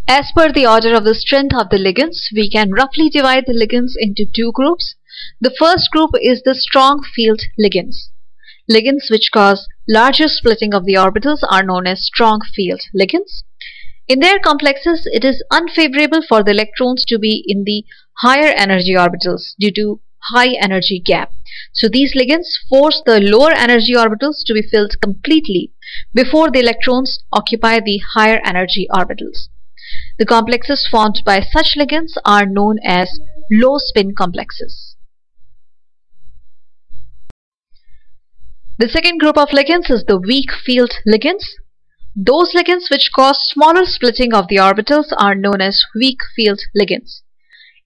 As per the order of the strength of the ligands, we can roughly divide the ligands into two groups. The first group is the strong field ligands. Ligands which cause larger splitting of the orbitals are known as strong field ligands. In their complexes, it is unfavorable for the electrons to be in the higher energy orbitals due to high energy gap. So these ligands force the lower energy orbitals to be filled completely before the electrons occupy the higher energy orbitals. The complexes formed by such ligands are known as low spin complexes. The second group of ligands is the weak field ligands. Those ligands which cause smaller splitting of the orbitals are known as weak field ligands.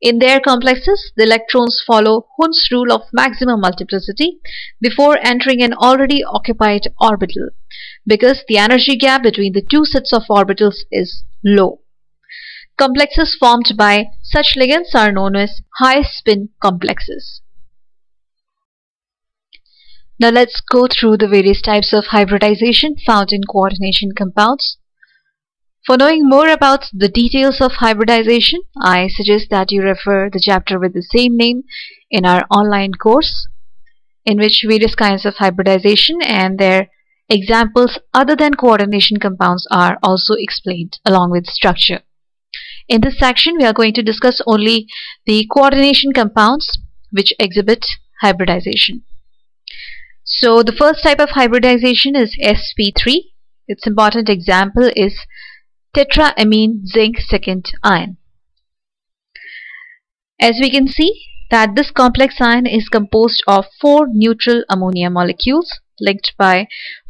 In their complexes, the electrons follow Hund's rule of maximum multiplicity before entering an already occupied orbital because the energy gap between the two sets of orbitals is low. Complexes formed by such ligands are known as high spin complexes. Now let's go through the various types of hybridization found in coordination compounds. For knowing more about the details of hybridization, I suggest that you refer the chapter with the same name in our online course, in which various kinds of hybridization and their examples other than coordination compounds are also explained along with structure. In this section, we are going to discuss only the coordination compounds which exhibit hybridization. So the first type of hybridization is sp3. Its important example is tetraamine zinc second ion. As we can see that this complex ion is composed of 4 neutral ammonia molecules linked by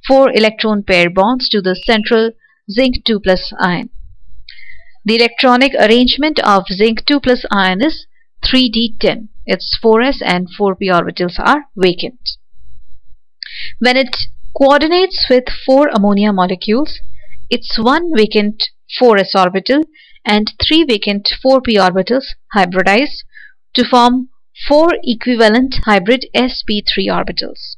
4 electron pair bonds to the central zinc 2+ ion. The electronic arrangement of zinc 2+ ion is 3d10. Its 4s and 4p orbitals are vacant. When it coordinates with 4 ammonia molecules, its 1 vacant 4s orbital and 3 vacant 4p orbitals hybridize to form 4 equivalent hybrid sp3 orbitals.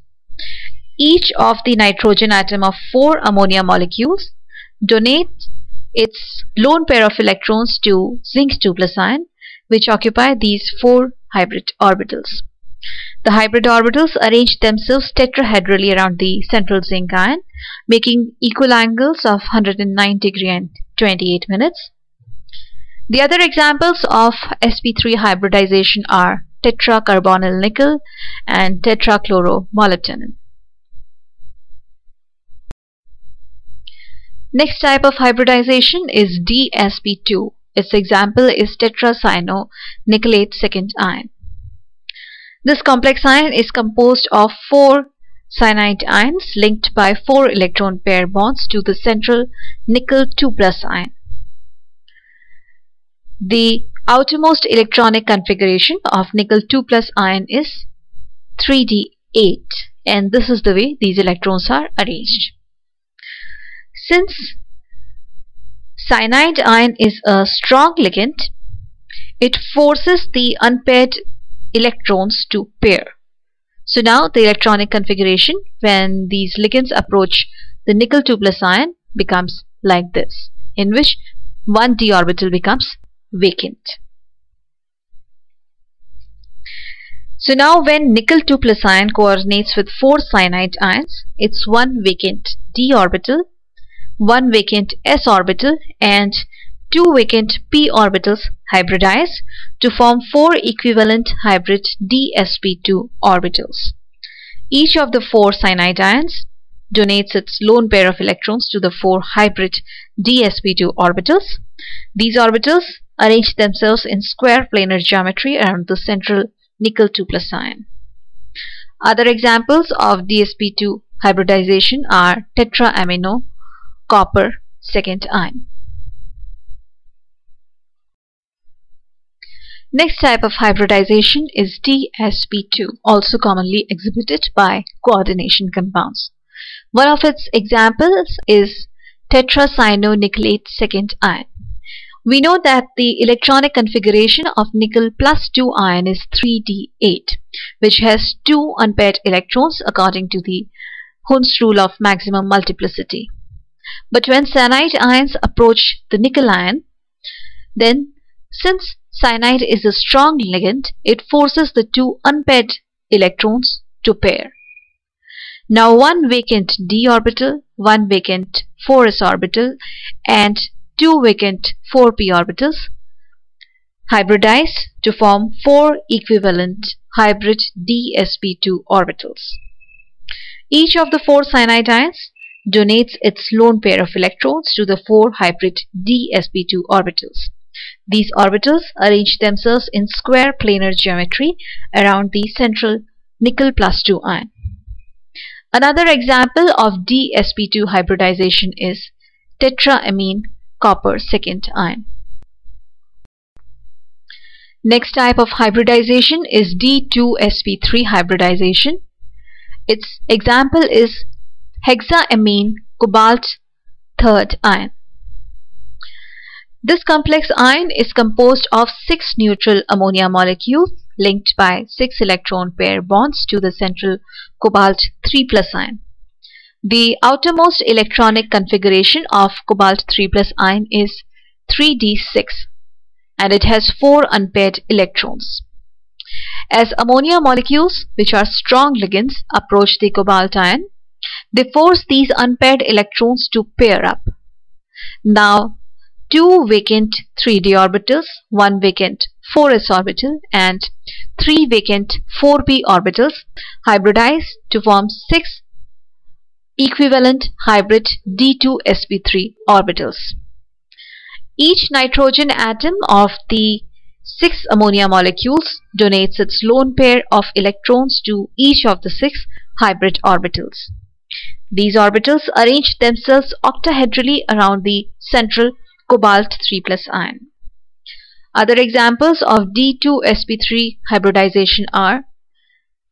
Each of the nitrogen atom of 4 ammonia molecules donates its lone pair of electrons to zinc 2+ ion, which occupy these 4 hybrid orbitals. The hybrid orbitals arrange themselves tetrahedrally around the central zinc ion, making equal angles of 109 degrees and 28 minutes. The other examples of sp3 hybridization are tetracarbonyl nickel and tetrachloromolybdenum. Next type of hybridization is dsp2. Its example is tetracyanonickelate second ion. This complex ion is composed of 4 cyanide ions linked by 4 electron pair bonds to the central nickel 2+ ion. The outermost electronic configuration of nickel 2+ ion is 3d8, and this is the way these electrons are arranged. Since cyanide ion is a strong ligand, it forces the unpaired electrons to pair. So now the electronic configuration when these ligands approach the nickel 2+ ion becomes like this, in which 1d orbital becomes vacant. So now when nickel 2+ ion coordinates with 4 cyanide ions, its 1 vacant d orbital, 1 vacant s orbital and 2 vacant p orbitals hybridize to form 4 equivalent hybrid dsp2 orbitals. Each of the 4 cyanide ions donates its lone pair of electrons to the 4 hybrid dsp2 orbitals. These orbitals arrange themselves in square planar geometry around the central nickel 2+ ion. Other examples of dsp2 hybridization are tetraamino copper second ion. Next type of hybridization is dsp2, also commonly exhibited by coordination compounds. One of its examples is tetracyanonickelate second ion. We know that the electronic configuration of nickel +2 ion is 3d8, which has 2 unpaired electrons according to the Hund's rule of maximum multiplicity. But when cyanide ions approach the nickel ion, Then, since cyanide is a strong ligand, it forces the two unpaired electrons to pair. Now one vacant d orbital, one vacant 4s orbital, and two vacant 4p orbitals hybridize to form four equivalent hybrid dsp2 orbitals. Each of the four cyanide ions donates its lone pair of electrons to the four hybrid dsp2 orbitals. These orbitals arrange themselves in square planar geometry around the central nickel plus 2 ion. Another example of dsp2 hybridization is tetraamine copper 2nd ion. Next type of hybridization is D2sp3 hybridization. Its example is hexaamine cobalt 3rd ion. This complex ion is composed of 6 neutral ammonia molecules linked by 6 electron pair bonds to the central cobalt 3+ ion. The outermost electronic configuration of cobalt 3+ ion is 3d6 and it has 4 unpaired electrons. As ammonia molecules, which are strong ligands, approach the cobalt ion, they force these unpaired electrons to pair up. Now, two vacant 3d orbitals, one vacant 4s orbital, and three vacant 4p orbitals hybridize to form 6 equivalent hybrid D2sp3 orbitals. Each nitrogen atom of the 6 ammonia molecules donates its lone pair of electrons to each of the 6 hybrid orbitals. These orbitals arrange themselves octahedrally around the central cobalt 3+ ion. Other examples of D2sp3 hybridization are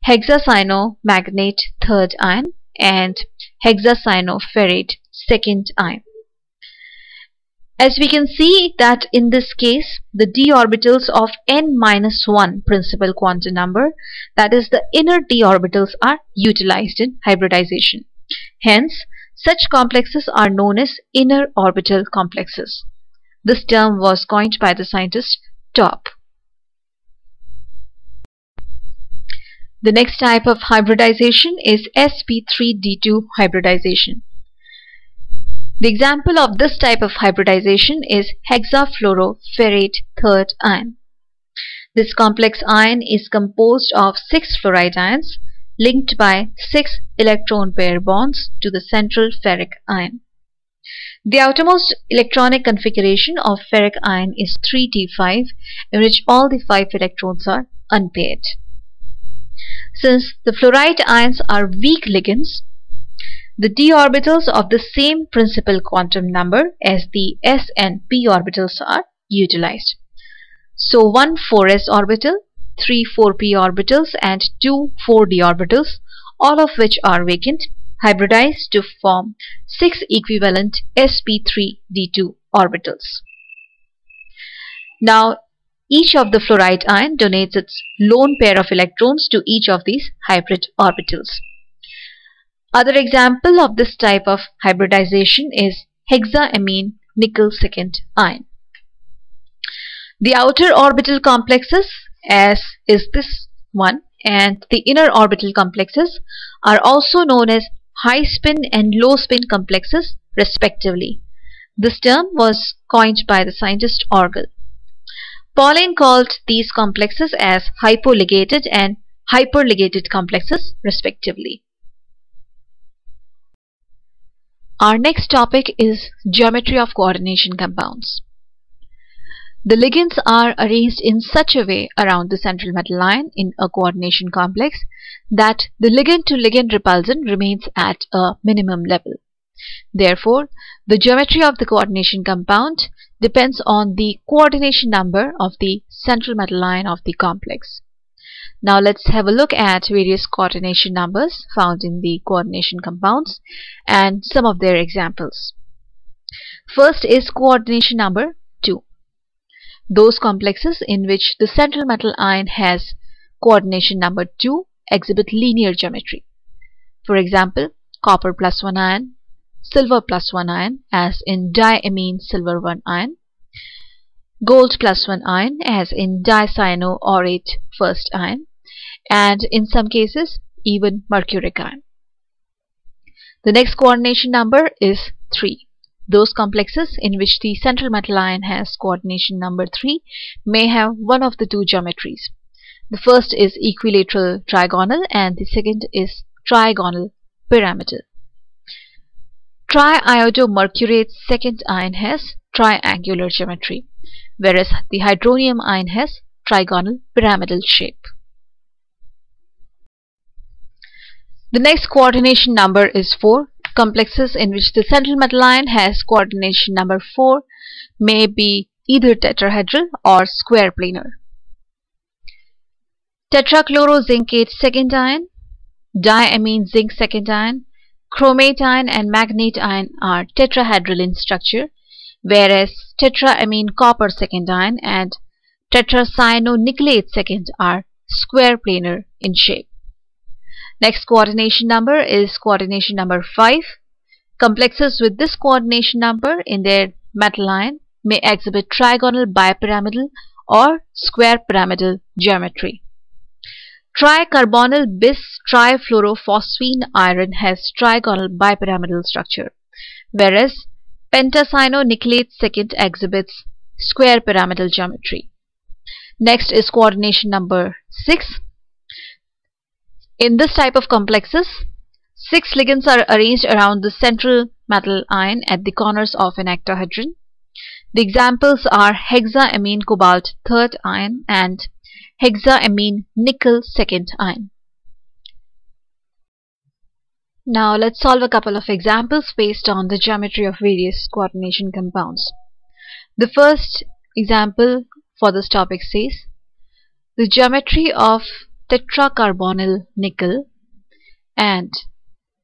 hexacyanomagnate 3rd ion and hexacyanoferrate 2nd ion. As we can see that in this case, the d orbitals of n-1 principal quantum number, that is the inner d orbitals, are utilized in hybridization. Hence, such complexes are known as inner orbital complexes. This term was coined by the scientist Top. The next type of hybridization is sp3d2 hybridization. The example of this type of hybridization is hexafluoroferrate 3rd ion. This complex ion is composed of 6 fluoride ions linked by 6 electron pair bonds to the central ferric ion. The outermost electronic configuration of ferric ion is 3d5, in which all the 5 electrons are unpaired. Since the fluoride ions are weak ligands, the d orbitals of the same principal quantum number as the s and p orbitals are utilized. So one 4s orbital, 3 4p orbitals and 2 4d orbitals, all of which are vacant, hybridize to form 6 equivalent sp3d2 orbitals. Now each of the fluoride ion donates its lone pair of electrons to each of these hybrid orbitals. Other example of this type of hybridization is hexaamine nickel 2nd ion. The outer orbital complexes, as is this one, and the inner orbital complexes are also known as high spin and low spin complexes respectively. This term was coined by the scientist Orgel. Pauling called these complexes as hypoligated and hyperligated complexes respectively. Our next topic is geometry of coordination compounds. The ligands are arranged in such a way around the central metal ion in a coordination complex that the ligand-to-ligand repulsion remains at a minimum level. Therefore, the geometry of the coordination compound depends on the coordination number of the central metal ion of the complex. Now let's have a look at various coordination numbers found in the coordination compounds and some of their examples. First is coordination number 2. Those complexes in which the central metal ion has coordination number 2 exhibit linear geometry. For example, copper plus 1 ion, silver plus 1 ion, as in diamine silver 1 ion, gold +1 ion as in dicyanoaurate first ion, and in some cases even mercuric ion. The next coordination number is 3. Those complexes in which the central metal ion has coordination number 3 may have one of the two geometries. The first is equilateral trigonal and the second is trigonal pyramidal. Triiodomercurate second ion has triangular geometry, whereas the hydronium ion has trigonal pyramidal shape. The next coordination number is 4. Complexes in which the central metal ion has coordination number 4 may be either tetrahedral or square planar. Tetrachlorozincate second ion, diamine zinc second ion, chromate ion and magnate ion are tetrahedral in structure, whereas tetraamine copper second ion and tetracyanonickelate second are square planar in shape. Next coordination number is coordination number 5. Complexes with this coordination number in their metal ion may exhibit trigonal bipyramidal or square pyramidal geometry. Tricarbonyl bis trifluorophosphine iron has trigonal bipyramidal structure, whereas pentacyanonickelate second exhibits square pyramidal geometry. Next is coordination number 6. In this type of complexes, 6 ligands are arranged around the central metal ion at the corners of an octahedron. The examples are hexaamine cobalt third ion and hexaamine nickel second ion. Now let's solve a couple of examples based on the geometry of various coordination compounds. The first example for this topic says the geometry of tetracarbonyl nickel and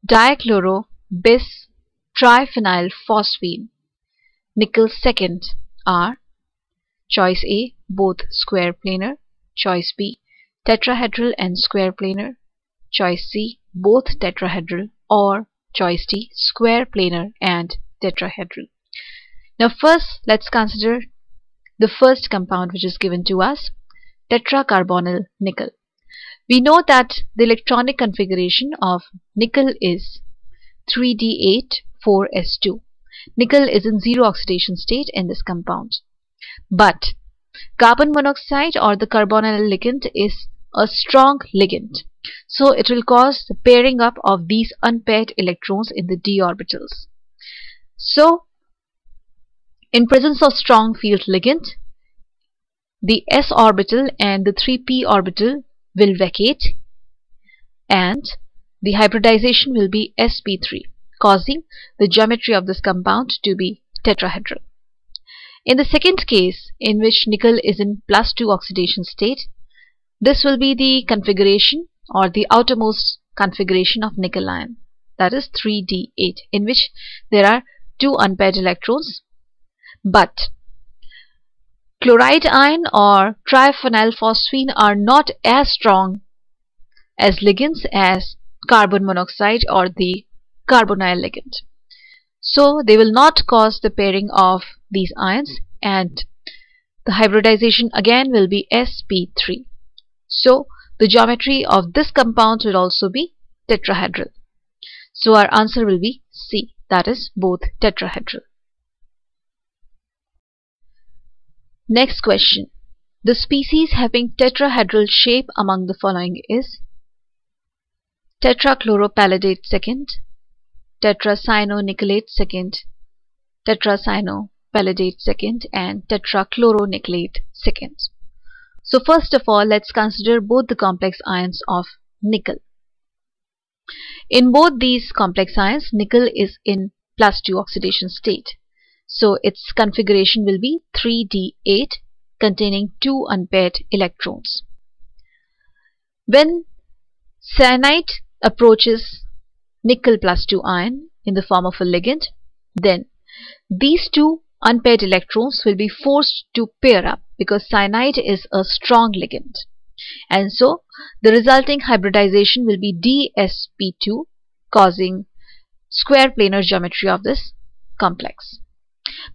dichloro bis triphenyl phosphine nickel second are choice A, both square planar, choice B, tetrahedral and square planar, choice C, both tetrahedral, or choice D, square planar and tetrahedral. Now first let's consider the first compound which is given to us, tetracarbonyl nickel. We know that the electronic configuration of nickel is 3d8,4s2. Nickel is in zero oxidation state in this compound. But carbon monoxide or the carbonyl ligand is a strong ligand. So it will cause the pairing up of these unpaired electrons in the d orbitals. So in presence of strong field ligand, the s orbital and the 3p orbital will vacate and the hybridization will be sp3, causing the geometry of this compound to be tetrahedral. In the second case, in which nickel is in +2 oxidation state, this will be the configuration or the outermost configuration of nickel ion, that is 3d8, in which there are 2 unpaired electrons. But chloride ion or triphenylphosphine are not as strong as ligands as carbon monoxide or the carbonyl ligand. So they will not cause the pairing of these ions and the hybridization again will be sp3. So the geometry of this compound will also be tetrahedral. So our answer will be C, that is both tetrahedral. Next question. The species having tetrahedral shape among the following is tetrachloropalladate second, tetracyanonickelate second, tetracyanopaladate second and tetrachloronickelate second. So first of all, let's consider both the complex ions of nickel. In both these complex ions, nickel is in +2 oxidation state. So its configuration will be 3d8 containing 2 unpaired electrons. When cyanide approaches nickel +2 ion in the form of a ligand, then these 2 unpaired electrons will be forced to pair up because cyanide is a strong ligand. And so the resulting hybridization will be dsp2, causing square planar geometry of this complex.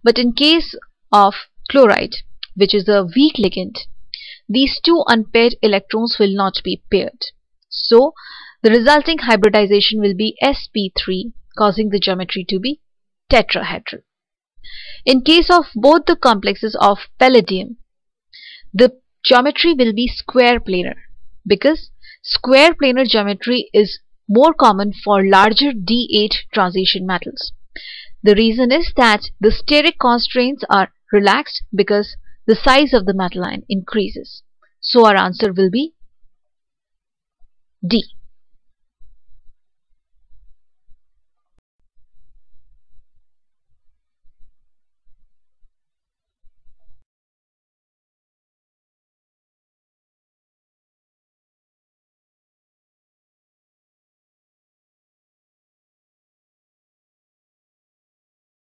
But in case of chloride, which is a weak ligand, these two unpaired electrons will not be paired. So the resulting hybridization will be sp3, causing the geometry to be tetrahedral. In case of both the complexes of palladium, the geometry will be square planar, because square planar geometry is more common for larger D8 transition metals. The reason is that the steric constraints are relaxed because the size of the metal ion increases. So our answer will be D.